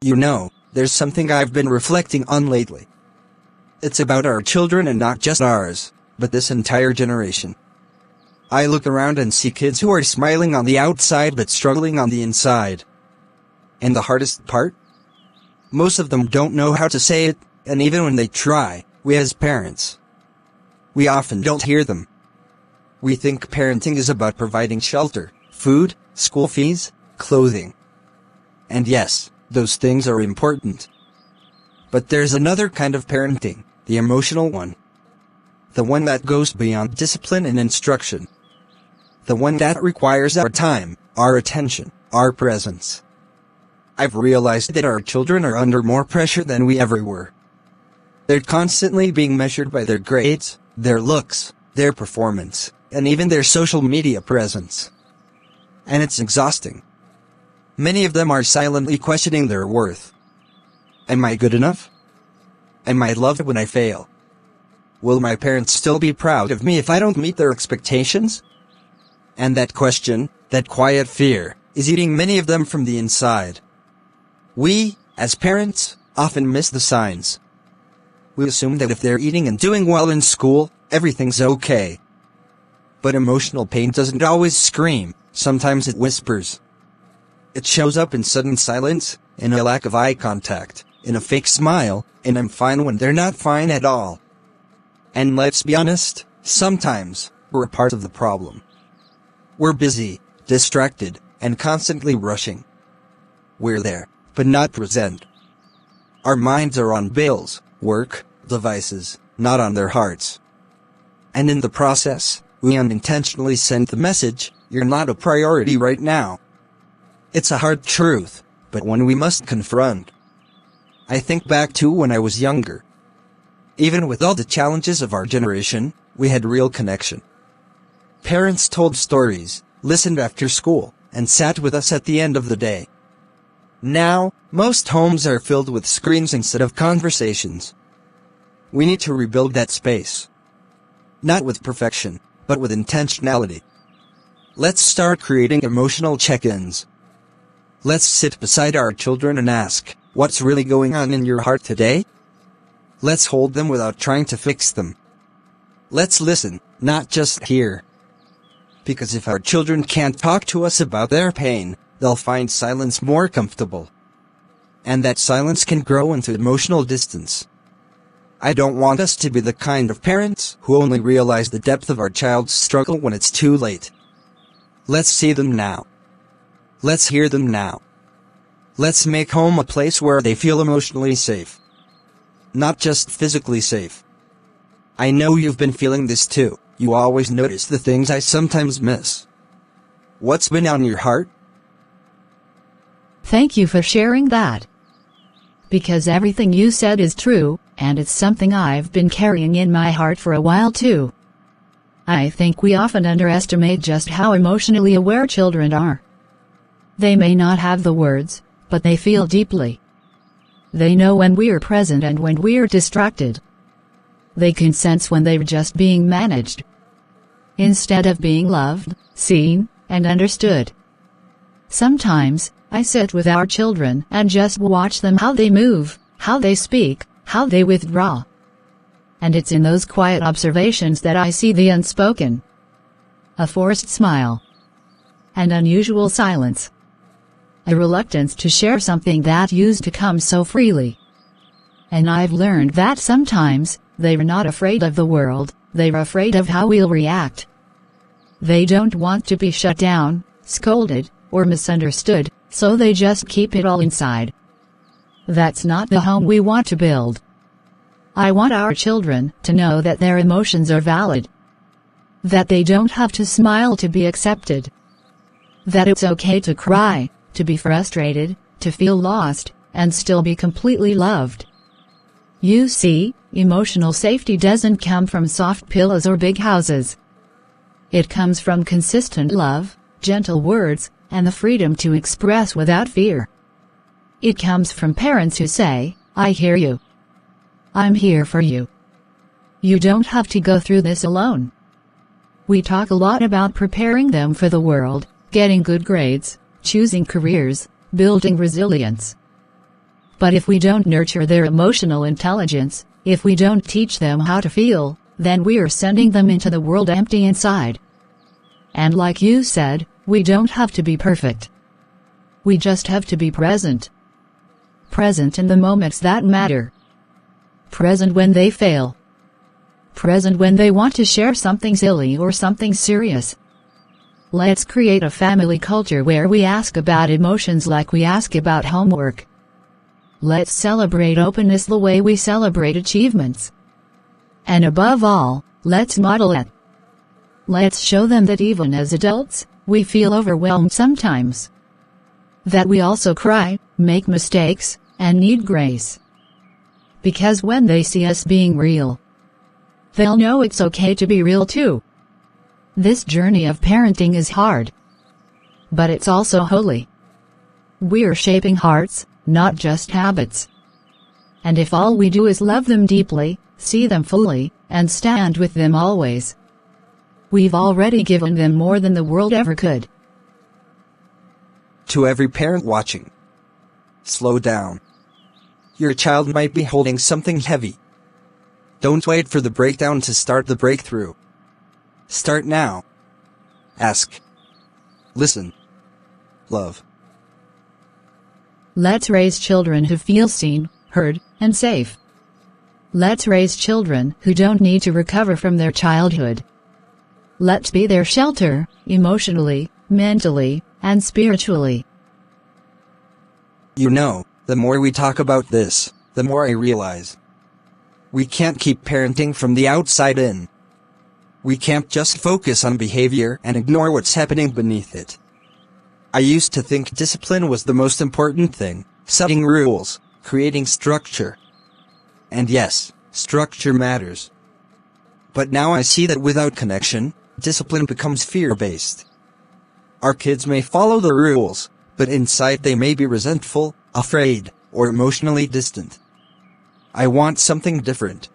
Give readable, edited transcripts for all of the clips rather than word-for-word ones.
You know, there's something I've been reflecting on lately. It's about our children and not just ours, but this entire generation. I look around and see kids who are smiling on the outside but struggling on the inside. And the hardest part? Most of them don't know how to say it, and even when they try, we as parents, we often don't hear them. We think parenting is about providing shelter, food, school fees, clothing. And yes, those things are important. But there's another kind of parenting, the emotional one. The one that goes beyond discipline and instruction. The one that requires our time, our attention, our presence. I've realized that our children are under more pressure than we ever were. They're constantly being measured by their grades, their looks, their performance, and even their social media presence. And it's exhausting. Many of them are silently questioning their worth. Am I good enough? Am I loved when I fail? Will my parents still be proud of me if I don't meet their expectations? And that question, that quiet fear, is eating many of them from the inside. We, as parents, often miss the signs. We assume that if they're eating and doing well in school, everything's okay. But emotional pain doesn't always scream, sometimes it whispers. It shows up in sudden silence, in a lack of eye contact, in a fake smile, in I'm fine when they're not fine at all. And let's be honest, sometimes, we're a part of the problem. We're busy, distracted, and constantly rushing. We're there, but not present. Our minds are on bills, work, devices, not on their hearts. And in the process, we unintentionally send the message, you're not a priority right now. It's a hard truth, but one we must confront. I think back to when I was younger. Even with all the challenges of our generation, we had real connection. Parents told stories, listened after school, and sat with us at the end of the day. Now, most homes are filled with screens instead of conversations. We need to rebuild that space. Not with perfection, but with intentionality. Let's start creating emotional check-ins. Let's sit beside our children and ask, what's really going on in your heart today? Let's hold them without trying to fix them. Let's listen, not just hear. Because if our children can't talk to us about their pain, they'll find silence more comfortable. And that silence can grow into emotional distance. I don't want us to be the kind of parents who only realize the depth of our child's struggle when it's too late. Let's see them now. Let's hear them now. Let's make home a place where they feel emotionally safe. Not just physically safe. I know you've been feeling this too. You always notice the things I sometimes miss. What's been on your heart? Thank you for sharing that. Because everything you said is true, and it's something I've been carrying in my heart for a while too. I think we often underestimate just how emotionally aware children are. They may not have the words, but they feel deeply. They know when we're present and when we're distracted. They can sense when they're just being managed, instead of being loved, seen, and understood. Sometimes, I sit with our children and just watch them, how they move, how they speak, how they withdraw. And it's in those quiet observations that I see the unspoken. A forced smile. An unusual silence. A reluctance to share something that used to come so freely. And I've learned that sometimes, they're not afraid of the world, they're afraid of how we'll react. They don't want to be shut down, scolded, or misunderstood, so they just keep it all inside. That's not the home we want to build. I want our children to know that their emotions are valid. That they don't have to smile to be accepted. That it's okay to cry, to be frustrated, to feel lost, and still be completely loved. You see, emotional safety doesn't come from soft pillows or big houses. It comes from consistent love, gentle words, and the freedom to express without fear. It comes from parents who say, I hear you. I'm here for you. You don't have to go through this alone. We talk a lot about preparing them for the world, getting good grades, choosing careers, building resilience. But if we don't nurture their emotional intelligence, if we don't teach them how to feel, then we're sending them into the world empty inside. And like you said, we don't have to be perfect. We just have to be present. Present in the moments that matter. Present when they fail. Present when they want to share something silly or something serious. Let's create a family culture where we ask about emotions like we ask about homework. Let's celebrate openness the way we celebrate achievements. And above all, let's model it. Let's show them that even as adults, we feel overwhelmed sometimes. That we also cry, make mistakes, and need grace. Because when they see us being real, they'll know it's okay to be real too. This journey of parenting is hard. But it's also holy. We're shaping hearts, not just habits. And if all we do is love them deeply, see them fully, and stand with them always, we've already given them more than the world ever could. To every parent watching, slow down. Your child might be holding something heavy. Don't wait for the breakdown to start the breakthrough. Start now. Ask. Listen. Love. Let's raise children who feel seen, heard, and safe. Let's raise children who don't need to recover from their childhood. Let's be their shelter, emotionally, mentally, and spiritually. You know, the more we talk about this, the more I realize we can't keep parenting from the outside in. We can't just focus on behavior and ignore what's happening beneath it. I used to think discipline was the most important thing, setting rules, creating structure. And yes, structure matters. But now I see that without connection, discipline becomes fear-based. Our kids may follow the rules, but inside they may be resentful, afraid, or emotionally distant. I want something different.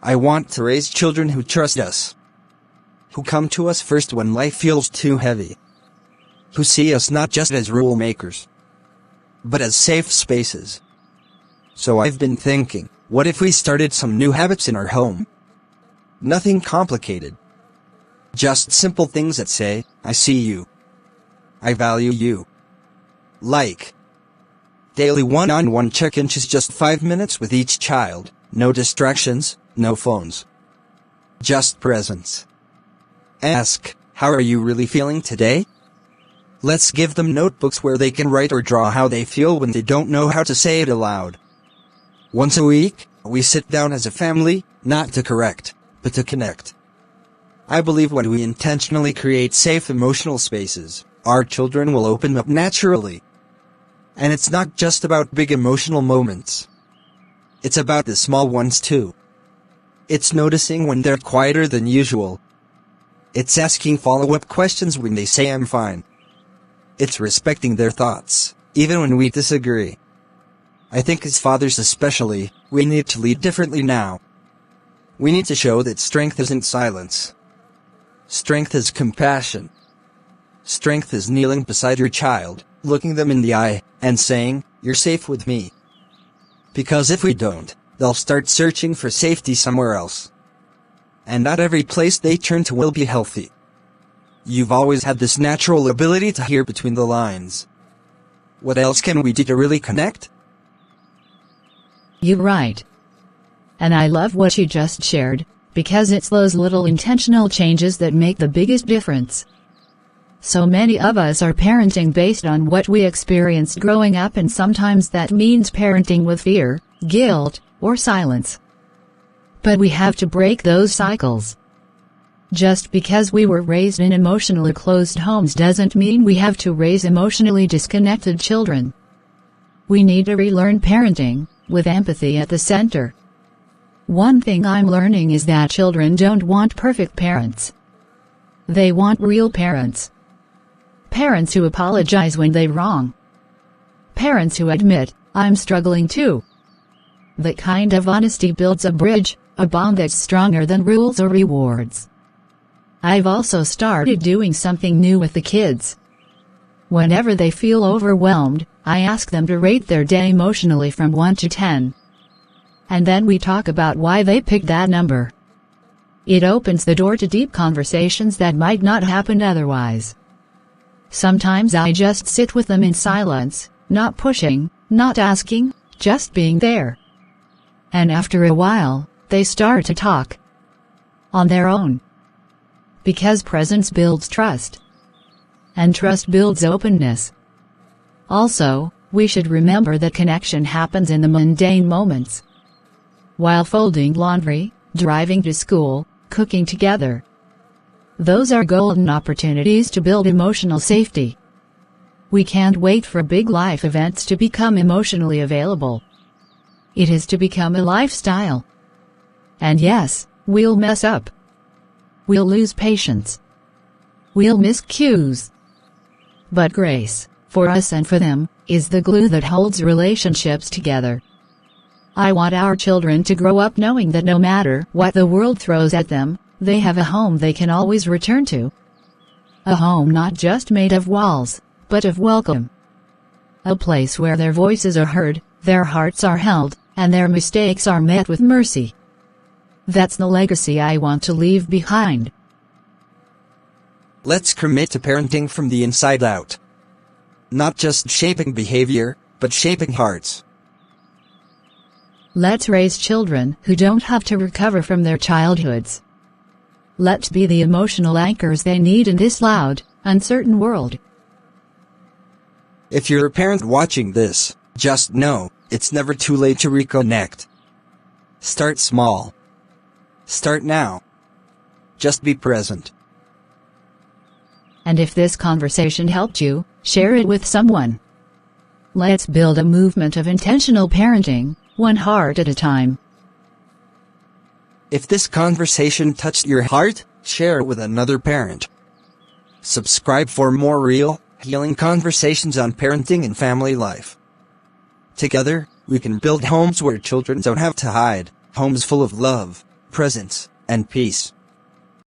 I want to raise children who trust us, who come to us first when life feels too heavy, who see us not just as rule makers, but as safe spaces. So I've been thinking, what if we started some new habits in our home? Nothing complicated. Just simple things that say, I see you. I value you. Like daily one-on-one check-ins, just 5 minutes with each child, no distractions, no phones. Just presence. Ask, how are you really feeling today? Let's give them notebooks where they can write or draw how they feel when they don't know how to say it aloud. Once a week, we sit down as a family, not to correct, but to connect. I believe when we intentionally create safe emotional spaces, our children will open up naturally. And it's not just about big emotional moments. It's about the small ones too. It's noticing when they're quieter than usual. It's asking follow-up questions when they say I'm fine. It's respecting their thoughts, even when we disagree. I think as fathers especially, we need to lead differently now. We need to show that strength isn't silence. Strength is compassion. Strength is kneeling beside your child, looking them in the eye, and saying, you're safe with me. Because if we don't, they'll start searching for safety somewhere else. And not every place they turn to will be healthy. You've always had this natural ability to hear between the lines. What else can we do to really connect? You're right. And I love what you just shared, because it's those little intentional changes that make the biggest difference. So many of us are parenting based on what we experienced growing up, and sometimes that means parenting with fear, guilt, or silence. But we have to break those cycles. Just because we were raised in emotionally closed homes doesn't mean we have to raise emotionally disconnected children. We need to relearn parenting, with empathy at the center. One thing I'm learning is that children don't want perfect parents. They want real parents. Parents who apologize when they're wrong. Parents who admit, I'm struggling too. That kind of honesty builds a bridge, a bond that's stronger than rules or rewards. I've also started doing something new with the kids. Whenever they feel overwhelmed, I ask them to rate their day emotionally from 1 to 10. And then we talk about why they picked that number. It opens the door to deep conversations that might not happen otherwise. Sometimes I just sit with them in silence, not pushing, not asking, just being there. And after a while, they start to talk. On their own. Because presence builds trust. And trust builds openness. Also, we should remember that connection happens in the mundane moments. While folding laundry, driving to school, cooking together. Those are golden opportunities to build emotional safety. We can't wait for big life events to become emotionally available. It is to become a lifestyle. And yes, we'll mess up. We'll lose patience. We'll miss cues. But grace, for us and for them, is the glue that holds relationships together. I want our children to grow up knowing that no matter what the world throws at them, they have a home they can always return to. A home not just made of walls, but of welcome. A place where their voices are heard, their hearts are held, and their mistakes are met with mercy. That's the legacy I want to leave behind. Let's commit to parenting from the inside out. Not just shaping behavior, but shaping hearts. Let's raise children who don't have to recover from their childhoods. Let's be the emotional anchors they need in this loud, uncertain world. If you're a parent watching this, just know, it's never too late to reconnect. Start small. Start now. Just be present. And if this conversation helped you, share it with someone. Let's build a movement of intentional parenting, one heart at a time. If this conversation touched your heart, share it with another parent. Subscribe for more real, healing conversations on parenting and family life. Together, we can build homes where children don't have to hide, homes full of love, presence, and peace.